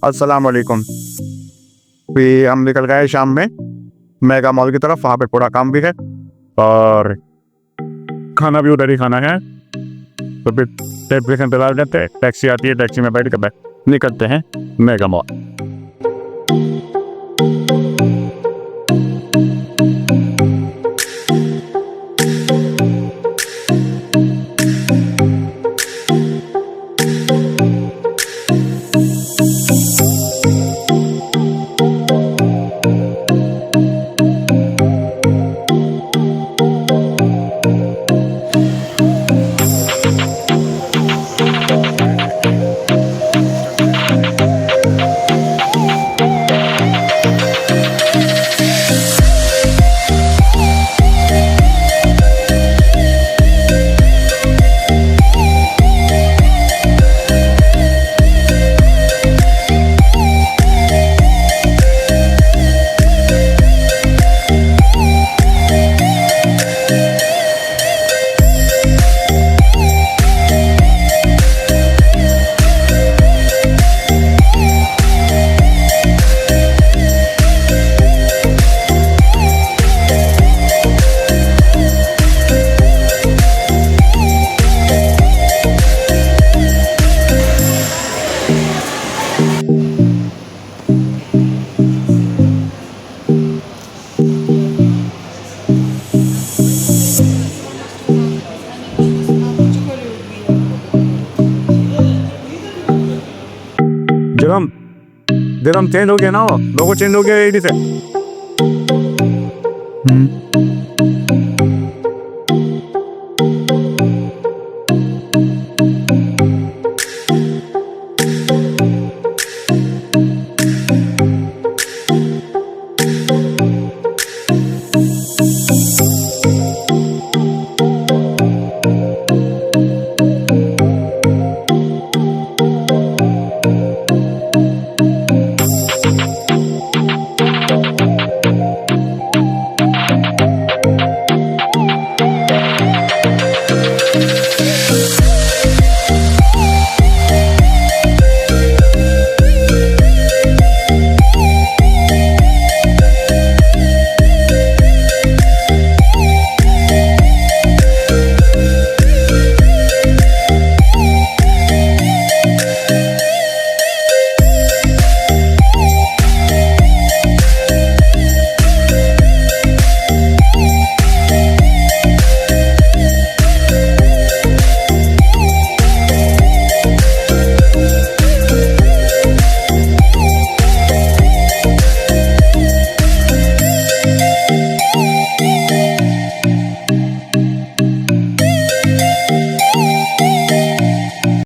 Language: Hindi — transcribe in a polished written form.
अस्सलाम वालेकुम। फिर हम निकल गए शाम में मेगा मॉल की तरफ। वहाँ पे पूरा काम भी है और खाना भी उधर ही खाना है। तो फिर टैक्सी का इंतजार करते हैं, टैक्सी आती है, टैक्सी में बैठ कर निकलते हैं मेगा मॉल। जरम जरम चेंज हो गया ना, वो लोगो चेंज हो गया एडी से।